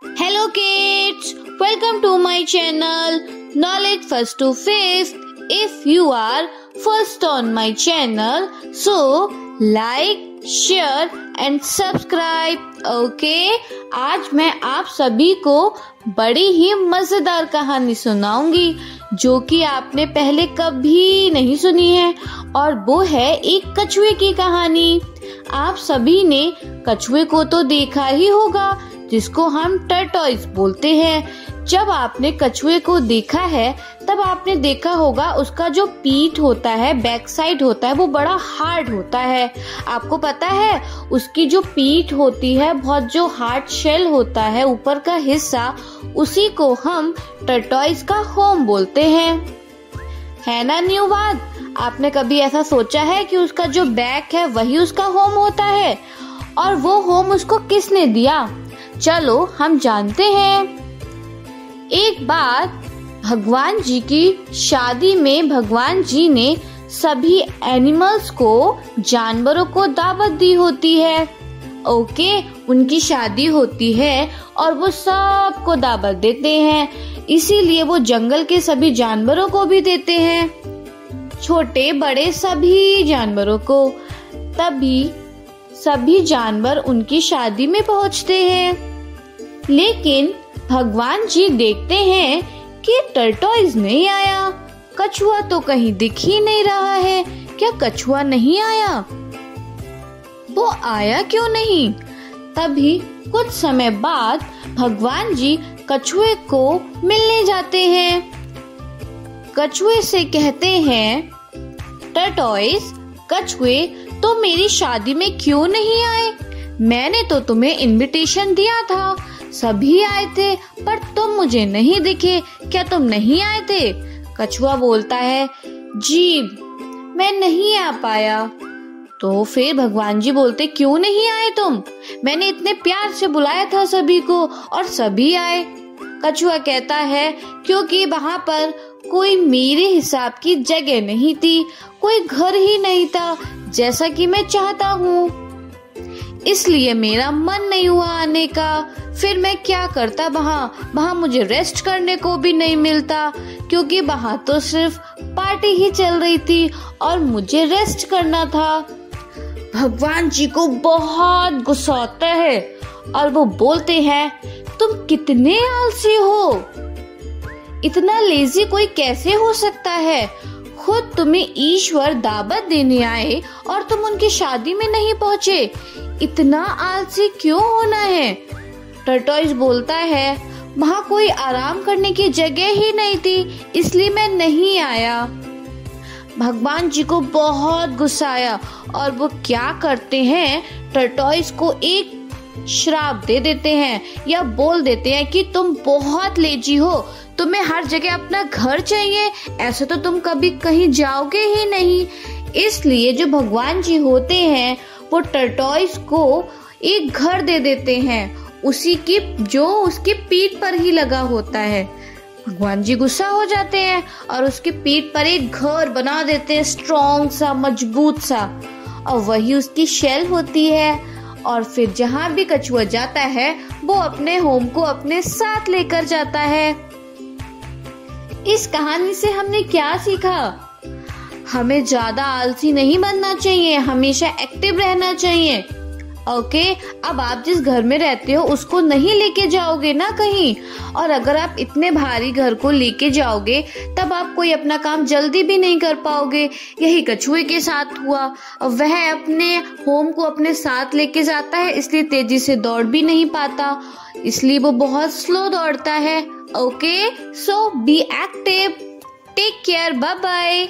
Hello kids, welcome to my channel Knowledge First to Fifth. If you are first on my channel, so like, share and subscribe. Okay? आज मैं आप सभी को बड़ी ही मजेदार कहानी सुनाऊंगी जो कि आपने पहले कभी नहीं सुनी है, और वो है एक कछुए की कहानी। आप सभी ने कछुए को तो देखा ही होगा जिसको हम टर्टॉइस बोलते हैं। जब आपने कछुए को देखा है तब आपने देखा होगा उसका जो पीठ होता है, बैक साइड होता है, वो बड़ा हार्ड होता है। आपको पता है उसकी जो पीठ होती है, बहुत जो हार्ड शेल होता है ऊपर का हिस्सा, उसी को हम टर्टॉइस का होम बोलते हैं। है ना न्यू बात? आपने कभी ऐसा सोचा है कि उसका जो बैक है वही उसका होम होता है, और वो होम उसको किसने दिया? चलो हम जानते हैं। एक बार भगवान जी की शादी में भगवान जी ने सभी एनिमल्स को, जानवरों को दावत दी होती है। ओके, उनकी शादी होती है और वो सबको दावत देते हैं, इसीलिए वो जंगल के सभी जानवरों को भी देते हैं, छोटे बड़े सभी जानवरों को। तभी सभी जानवर उनकी शादी में पहुंचते हैं। लेकिन भगवान जी देखते हैं कि टर्टॉइस नहीं आया, कछुआ तो कहीं दिख ही नहीं रहा है। क्या कछुआ नहीं आया? वो आया क्यों नहीं? तभी कुछ समय बाद भगवान जी कछुए को मिलने जाते हैं। कछुए से कहते हैं, टर्टॉइस, कछुए, तो मेरी शादी में क्यों नहीं आए? मैंने तो तुम्हें इनविटेशन दिया था, सभी आए थे, पर तुम मुझे नहीं दिखे। क्या तुम नहीं आए थे? कछुआ बोलता है, जी मैं नहीं आ पाया। तो फिर भगवान जी बोलते, क्यों नहीं आए तुम? मैंने इतने प्यार से बुलाया था सभी को और सभी आए। कछुआ कहता है, क्योंकि वहाँ पर कोई मेरे हिसाब की जगह नहीं थी, कोई घर ही नहीं था जैसा कि मैं चाहता हूँ, इसलिए मेरा मन नहीं हुआ आने का। फिर मैं क्या करता वहाँ मुझे रेस्ट करने को भी नहीं मिलता, क्योंकि वहाँ तो सिर्फ पार्टी ही चल रही थी और मुझे रेस्ट करना था। भगवान जी को बहुत गुस्सा आता है और वो बोलते हैं, तुम कितने आलसी हो, इतना लेजी कोई कैसे हो सकता है? खुद तुम्हें ईश्वर दावत देने आए और तुम उनकी शादी में नहीं पहुँचे, इतना आलसी क्यों होना है? टर्टॉइस बोलता है, वहाँ कोई आराम करने की जगह ही नहीं थी, इसलिए मैं नहीं आया। भगवान जी को बहुत गुस्सा आया और वो क्या करते हैं, टर्टॉइस को एक श्राप दे देते हैं या बोल देते हैं कि तुम बहुत लेजी हो, तुम्हें हर जगह अपना घर चाहिए, ऐसे तो तुम कभी कहीं जाओगे ही नहीं। इसलिए जो भगवान जी होते हैं वो टर्टॉइस को एक घर दे देते हैं, उसी की जो उसकी पीठ पर ही लगा होता है। भगवान जी गुस्सा हो जाते हैं और उसकी पीठ पर एक घर बना देते हैं, स्ट्रॉन्ग सा, मजबूत सा, और वही उसकी शेल होती है। और फिर जहाँ भी कछुआ जाता है वो अपने होम को अपने साथ लेकर जाता है। इस कहानी से हमने क्या सीखा? हमें ज्यादा आलसी नहीं बनना चाहिए, हमेशा एक्टिव रहना चाहिए। ओके, अब आप जिस घर में रहते हो उसको नहीं लेके जाओगे ना कहीं, और अगर आप इतने भारी घर को लेके जाओगे तब आप कोई अपना काम जल्दी भी नहीं कर पाओगे। यही कछुए के साथ हुआ, वह अपने होम को अपने साथ लेके जाता है, इसलिए तेजी से दौड़ भी नहीं पाता, इसलिए वो बहुत स्लो दौड़ता है। Okay, so be active, take care, bye bye.